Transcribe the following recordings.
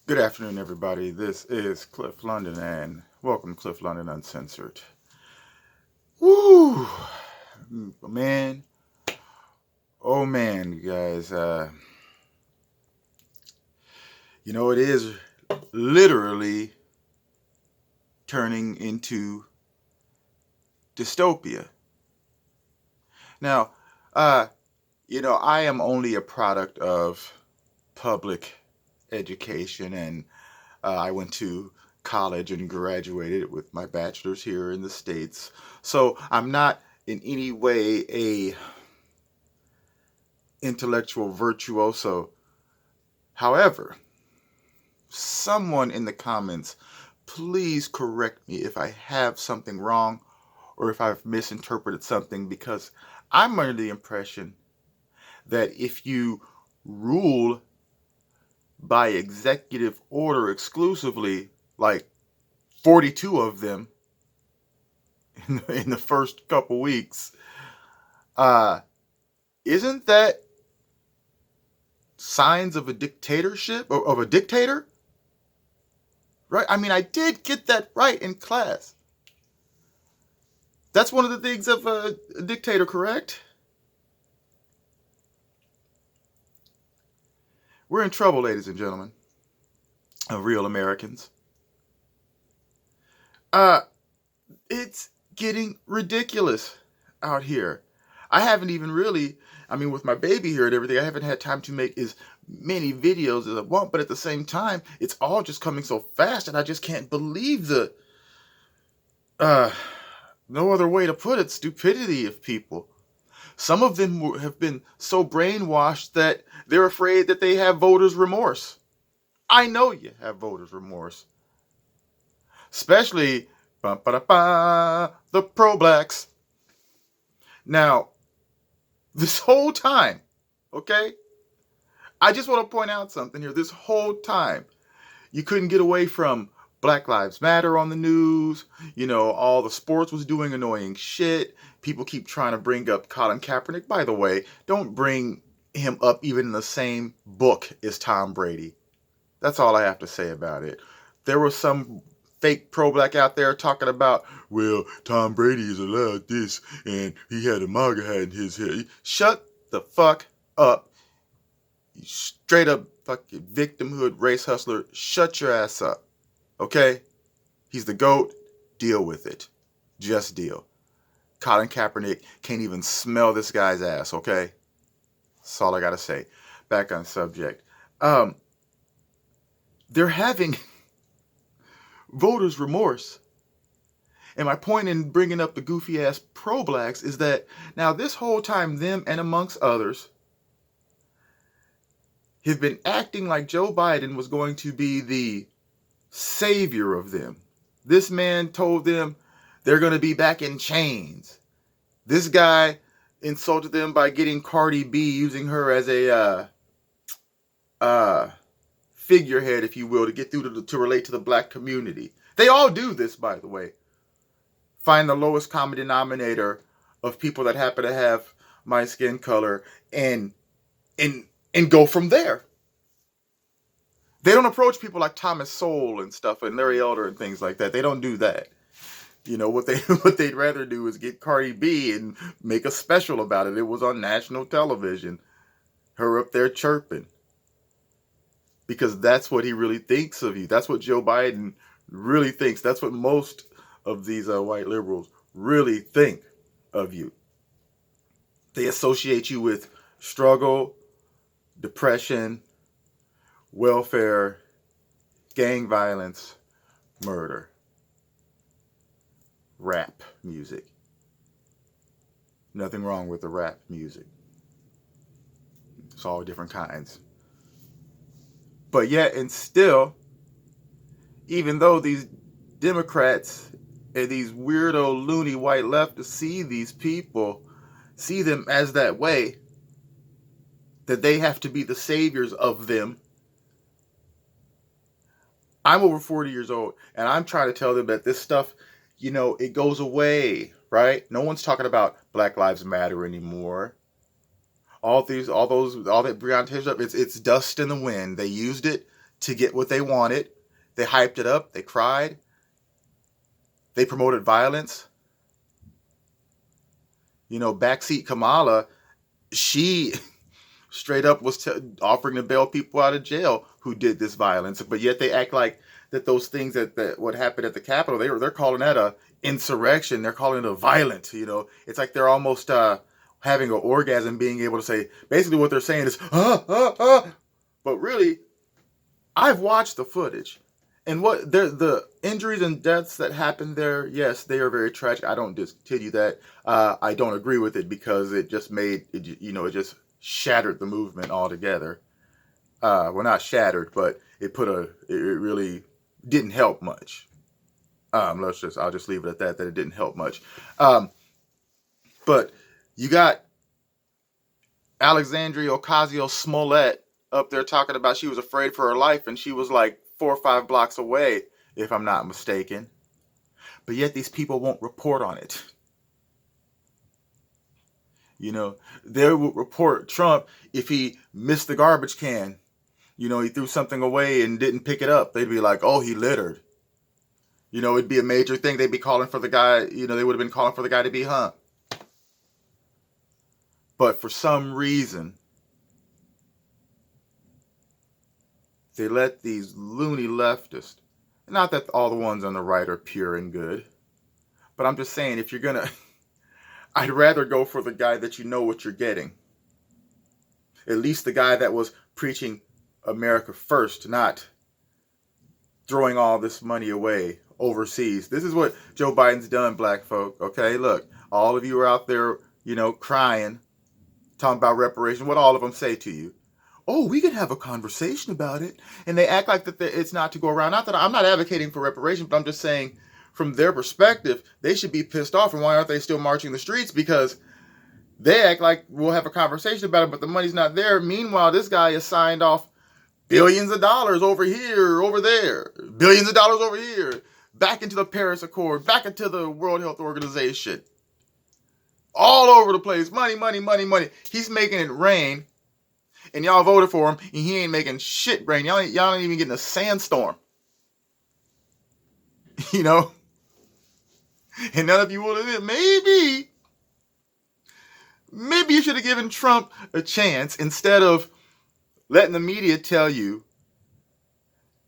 Good afternoon, everybody. This is Cliff London, and welcome to Cliff London Uncensored. Woo! Man, oh man, you guys. It is literally turning into dystopia. Now, I am only a product of public education, and I went to college and graduated with my bachelor's here in the States. So I'm not in any way a intellectual virtuoso. However, someone in the comments, please correct me if I have something wrong or if I've misinterpreted something, because I'm under the impression that if you rule by executive order exclusively, like 42 of them in the first couple weeks, uh, isn't that signs of a dictatorship, or of a dictator? Right? I mean, I did get that right in class. That's one of the things of a dictator, correct? We're in trouble, ladies and gentlemen, of real Americans. Uh, it's getting ridiculous out here. I haven't even really, with my baby here and everything, I haven't had time to make as many videos as I want, but at the same time, it's all just coming so fast, and I just can't believe the, no other way to put it, stupidity of people. Some of them have been so brainwashed that they're afraid that they have voters' remorse. I know you have voters' remorse. Especially, the pro-blacks. Now, this whole time, okay? I just want to point out something here. This whole time, you couldn't get away from Black Lives Matter on the news. All the sports was doing annoying shit. People keep trying to bring up Colin Kaepernick. By the way, don't bring him up even in the same book as Tom Brady. That's all I have to say about it. There was some fake pro-black out there talking about, well, Tom Brady is allowed this, and he had a MAGA hat in his head. Shut the fuck up. You straight up fucking victimhood race hustler. Shut your ass up. Okay? He's the GOAT. Deal with it. Just deal. Colin Kaepernick can't even smell this guy's ass, okay? That's all I gotta say. Back on subject. They're having voters' remorse. And my point in bringing up the goofy ass pro-blacks is that now this whole time, them and amongst others have been acting like Joe Biden was going to be the savior of them. This man told them they're going to be back in chains. This guy insulted them by getting Cardi B, using her as a figurehead, if you will, to get through to relate to the black community. They all do this, by the way. Find the lowest common denominator of people that happen to have my skin color and go from there. They don't approach people like Thomas Sowell and stuff and Larry Elder and things like that. They don't do that. What they'd rather do is get Cardi B and make a special about it. It was on national television. Her up there chirping. Because that's what he really thinks of you. That's what Joe Biden really thinks. That's what most of these white liberals really think of you. They associate you with struggle, depression, welfare, gang violence, murder, rap music. Nothing wrong with the rap music. It's all different kinds. But yet and still, even though these Democrats and these weirdo loony white leftists see these people, see them as that way, that they have to be the saviors of them. I'm over 40 years old, and I'm trying to tell them that this stuff, it goes away, right? No one's talking about Black Lives Matter anymore. All that Breonna Taylor stuff, it's dust in the wind. They used it to get what they wanted. They hyped it up. They cried. They promoted violence. Backseat Kamala, she straight up was offering to bail people out of jail who did this violence. But yet they act like that those things that what happened at the Capitol, they're calling that a insurrection. They're calling it a violent. It's like they're almost having an orgasm, being able to say basically what they're saying is But really, I've watched the footage, and what the injuries and deaths that happened there, yes, they are very tragic. I don't continue that. I don't agree with it because it just made it. It just shattered the movement altogether. Well, not shattered, but it really didn't help much. I'll just leave it at that it didn't help much. But you got Alexandria Ocasio-Smollett up there talking about she was afraid for her life, and she was like 4 or 5 blocks away, if I'm not mistaken. But yet these people won't report on it. They would report Trump if he missed the garbage can. He threw something away and didn't pick it up. They'd be like, oh, he littered. It'd be a major thing. They'd be calling for the guy, they would have been calling for the guy to be hung. But for some reason, they let these loony leftists, not that all the ones on the right are pure and good, but I'm just saying, if you're going to, I'd rather go for the guy that you know what you're getting. At least the guy that was preaching America first, not throwing all this money away overseas. This is what Joe Biden's done, black folk. Okay, look, all of you are out there, crying, talking about reparation. What all of them say to you? Oh, we can have a conversation about it. And they act like that it's not to go around. Not that I'm not advocating for reparation, but I'm just saying from their perspective, they should be pissed off. And why aren't they still marching the streets? Because they act like we'll have a conversation about it, but the money's not there. Meanwhile, this guy has signed off billions of dollars over here, over there, billions of dollars over here, back into the Paris Accord, back into the World Health Organization, all over the place. Money, money, money, money. He's making it rain. And y'all voted for him, and he ain't making shit rain. Y'all ain't even getting a sandstorm. And none of you will admit, maybe you should have given Trump a chance instead of letting the media tell you,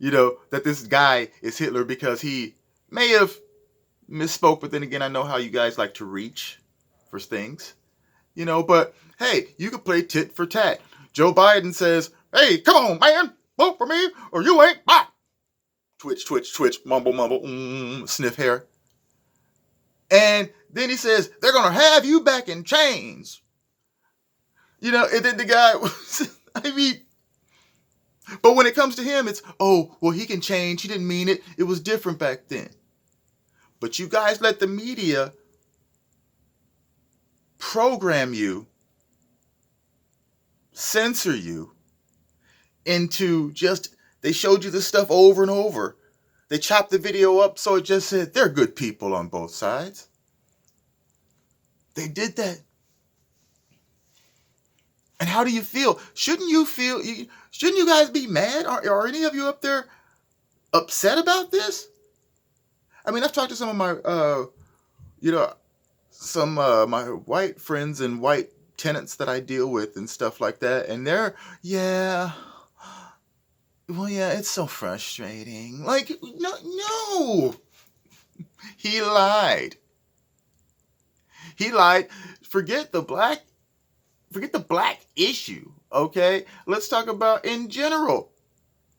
that this guy is Hitler because he may have misspoke. But then again, I know how you guys like to reach for things, but hey, you could play tit for tat. Joe Biden says, hey, come on, man, vote for me or you ain't bye. Twitch, twitch, twitch, mumble, mumble, sniff hair. And then he says, they're going to have you back in chains. And then the guy was, but when it comes to him, it's, oh, well, he can change. He didn't mean it. It was different back then. But you guys let the media program you, censor you into just, they showed you this stuff over and over. They chopped the video up so it just said, they're good people on both sides. They did that. And how do you feel? Shouldn't you guys be mad? Are any of you up there upset about this? I've talked to some of my, my white friends and white tenants that I deal with and stuff like that. And they're, it's so frustrating. Like, no. He lied. Forget the black issue, okay? Let's talk about in general.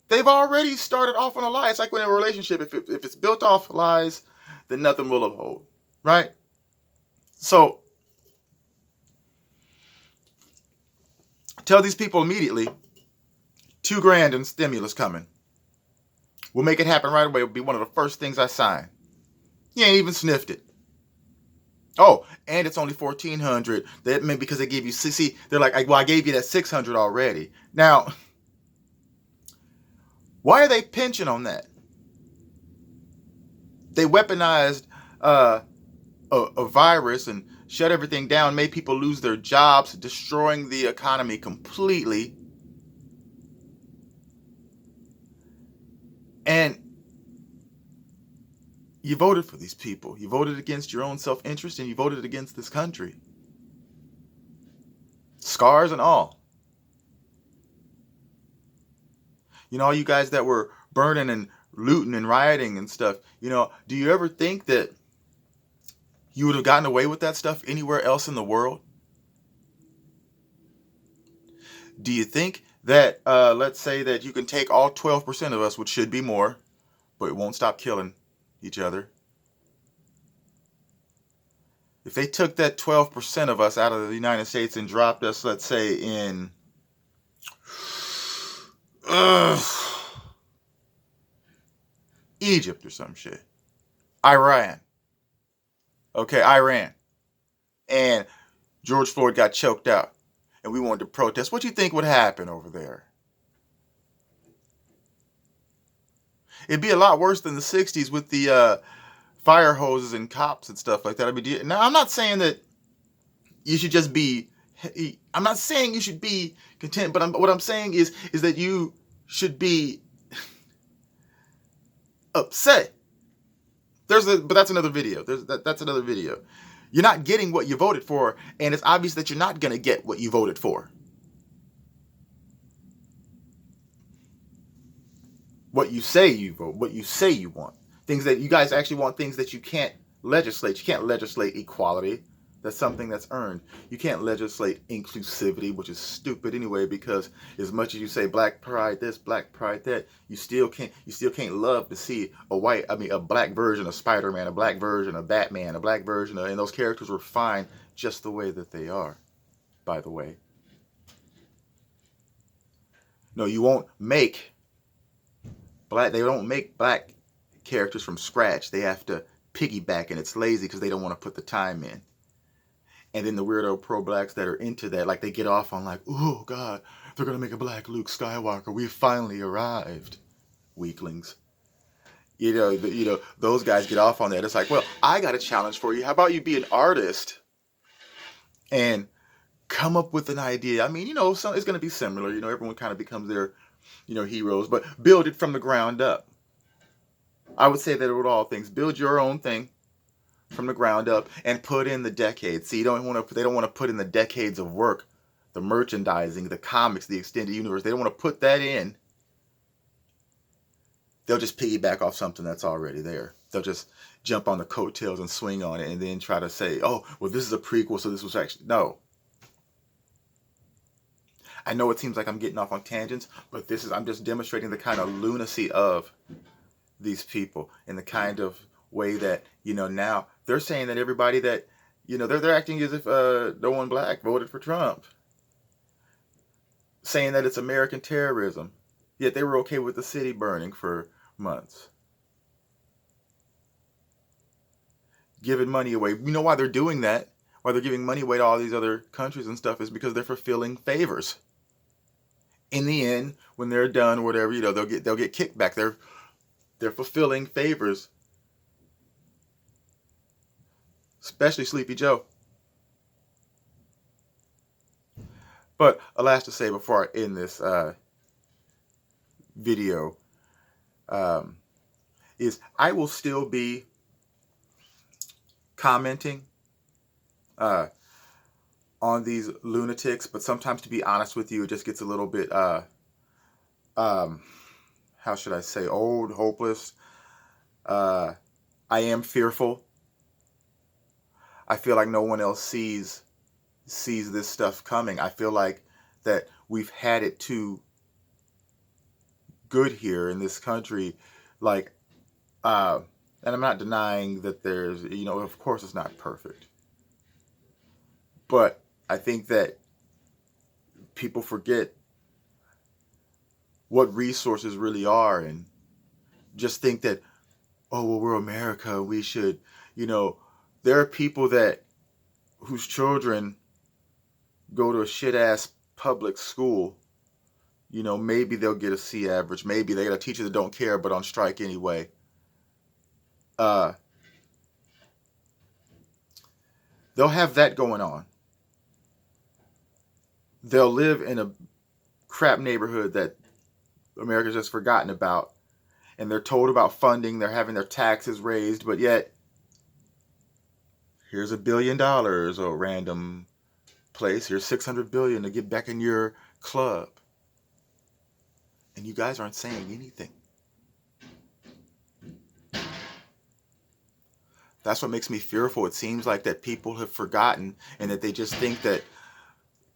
They've already started off on a lie. It's like when in a relationship, if it's built off lies, then nothing will hold, right? So, tell these people immediately, $2,000 in stimulus coming. We'll make it happen right away. It'll be one of the first things I sign. You ain't even sniffed it. Oh, and it's only $1,400. That meant because they gave you, see, they're like, well, I gave you that $600 already. Now, why are they pinching on that? They weaponized a virus and shut everything down, made people lose their jobs, destroying the economy completely. You voted for these people. You voted against your own self-interest, and you voted against this country. Scars and all. You know, all you guys that were burning and looting and rioting and stuff, you know, do you ever think that you would have gotten away with that stuff anywhere else in the world? Do you think that, let's say that you can take all 12% of us, which should be more, but it won't stop killing each other. If they took that 12% of us out of the United States and dropped us, let's say, in Egypt or some shit, Iran, okay, Iran, and George Floyd got choked out, and we wanted to protest, what do you think would happen over there? It'd be a lot worse than the 60s with the fire hoses and cops and stuff like that. I mean, now I'm not saying that you should just be. I'm not saying you should be content, but what I'm saying is that you should be upset. But that's another video. That's another video. You're not getting what you voted for, and it's obvious that you're not gonna get what you voted for. What you say you vote, what you say you want. Things that you guys actually want, things that you can't legislate. You can't legislate equality. That's something that's earned. You can't legislate inclusivity, which is stupid anyway, because as much as you say black pride this, black pride that, you still can't love to see a black version of Spider-Man, a black version of Batman, a black version of, and those characters were fine just the way that they are, by the way. No, you won't make they don't make black characters from scratch. They have to piggyback, and it's lazy because they don't want to put the time in. And then the weirdo pro-blacks that are into that, like they get off on like, oh God, they're going to make a black Luke Skywalker. We finally arrived. Weaklings. You know, those guys get off on that. It's like, well, I got a challenge for you. How about you be an artist and come up with an idea? I mean, you know, it's going to be similar. You know, everyone kind of becomes their, you know, heroes, but build it from the ground up. I would say that with all things, build your own thing from the ground up and put in the decades. See, they don't want to put in the decades of work, the merchandising, the comics, the extended universe. They don't want to put that in. They'll just piggyback off something that's already there. They'll just jump on the coattails and swing on it and then try to say, oh, well, this is a prequel, so this was actually, no. I know it seems like I'm getting off on tangents, but I'm just demonstrating the kind of lunacy of these people and the kind of way that, you know, now they're saying that everybody that, you know, they're acting as if no one black voted for Trump, saying that it's American terrorism, yet they were okay with the city burning for months, giving money away. You know why they're doing that? Why they're giving money away to all these other countries and stuff is because they're fulfilling favors. In the end, when they're done or whatever, you know, they'll get kickback. They're fulfilling favors. Especially Sleepy Joe. But alas to say, before I end this video, is I will still be commenting on these lunatics, but sometimes, to be honest with you, it just gets a little bit, how should I say, old, hopeless. I am fearful. I feel like no one else sees this stuff coming. I feel like that we've had it too good here in this country. Like, and I'm not denying that there's, you know, of course it's not perfect. But I think that people forget what resources really are and just think that, oh, well, we're America. We should, you know, there are people whose children go to a shit-ass public school. You know, maybe they'll get a C average. Maybe they got a teacher that don't care but on strike anyway. They'll have that going on. They'll live in a crap neighborhood that America's just forgotten about. and they're told about funding, they're having their taxes raised, but yet here's $1 billion or random place, here's 600 billion to get back in your club, and you guys aren't saying anything. That's what makes me fearful. It seems like that people have forgotten, and that they just think that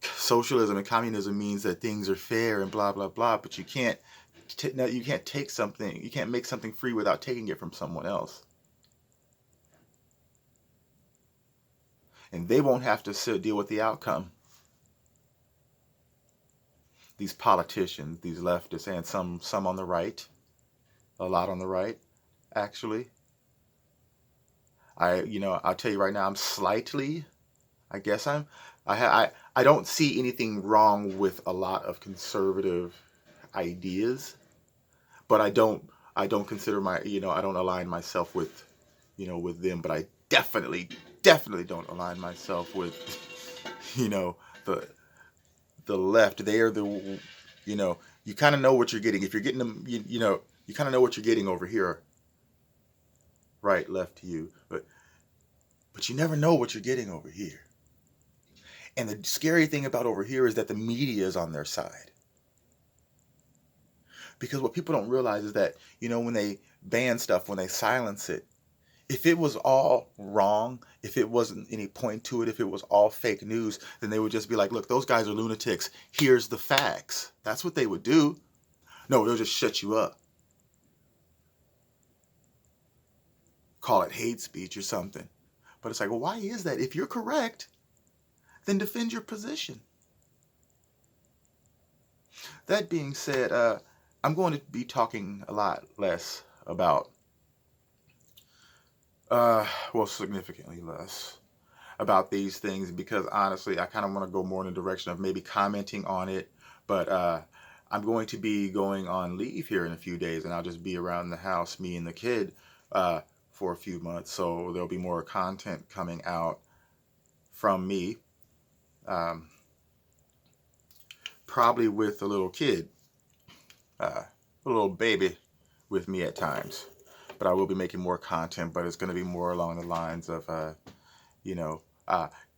socialism and communism means that things are fair and blah blah blah. But you can't take something, you can't make something free without taking it from someone else, and they won't have to deal with the outcome. These politicians, these leftists, and some on the right, a lot on the right, actually. I'll tell you right now, I'm slightly, I guess I don't see anything wrong with a lot of conservative ideas, but I don't consider I don't align myself with, with them, but I definitely don't align myself with, the left. They are the, you kind of know what you're getting. If you're getting them, you kind of know what you're getting over here, right, left to you, but you never know what you're getting over here. And the scary thing about over here is that the media is on their side. Because what people don't realize is that, when they ban stuff, when they silence it, if it was all wrong, if it wasn't any point to it, if it was all fake news, then they would just be like, look, those guys are lunatics. Here's the facts. That's what they would do. No, they'll just shut you up. Call it hate speech or something. But it's like, well, why is that? If you're correct, then defend your position. That being said, I'm going to be talking a lot less about, significantly less about these things, because honestly, I kind of want to go more in the direction of maybe commenting on it. But I'm going to be going on leave here in a few days, and I'll just be around the house, me and the kid, for a few months. So there'll be more content coming out from me, probably with a little kid, a little baby with me at times. But I will be making more content, but it's going to be more along the lines of,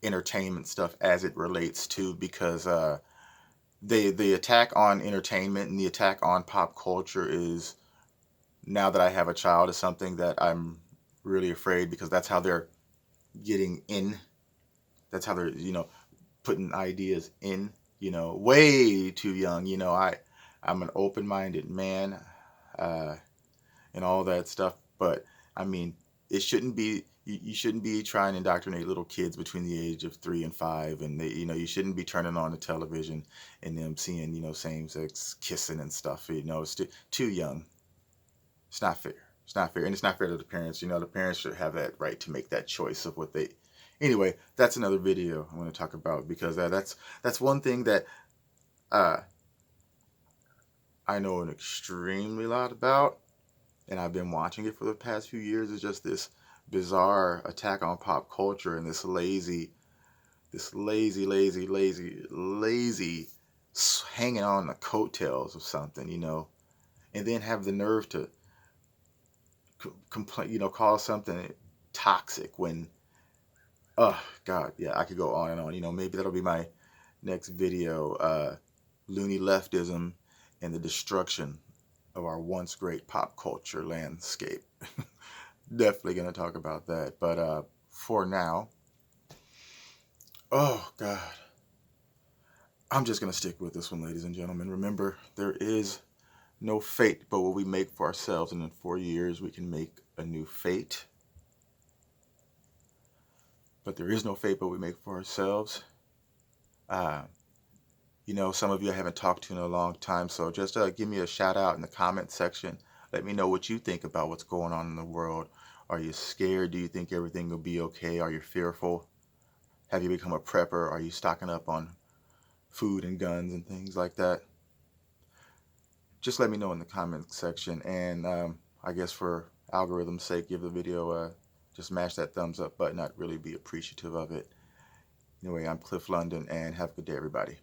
entertainment stuff as it relates to, because the attack on entertainment and the attack on pop culture is, now that I have a child, is something that I'm really afraid, because that's how they're getting in. That's how they're, putting ideas in, way too young. I'm an open-minded man, and all that stuff. But I mean, it shouldn't be. You shouldn't be trying to indoctrinate little kids between the age of 3 and 5, and they, you shouldn't be turning on the television and them seeing, same-sex kissing and stuff. It's too young. It's not fair. It's not fair, and it's not fair to the parents. The parents should have that right to make that choice of what they. Anyway, that's another video I'm going to talk about, because that's one thing that I know an extremely lot about, and I've been watching it for the past few years. Is just this bizarre attack on pop culture, and this lazy hanging on the coattails of something, and then have the nerve to complain, call something toxic when, oh God, yeah, I could go on and on. Maybe that'll be my next video, Looney Leftism and the destruction of our once great pop culture landscape. Definitely going to talk about that. But for now, oh God, I'm just going to stick with this one, ladies and gentlemen. Remember, there is no fate but what we make for ourselves, and in 4 years we can make a new fate. But there is no fate but we make for ourselves. Some of you I haven't talked to in a long time, so just give me a shout out in the comment section. Let me know what you think about what's going on in the world. Are you scared? Do you think everything will be okay? Are you fearful? Have you become a prepper? Are you stocking up on food and guns and things like that? Just let me know in the comment section. And I guess for algorithm's sake, give the video just mash that thumbs up button. I'd really be appreciative of it. Anyway, I'm Cliff London, and have a good day, everybody.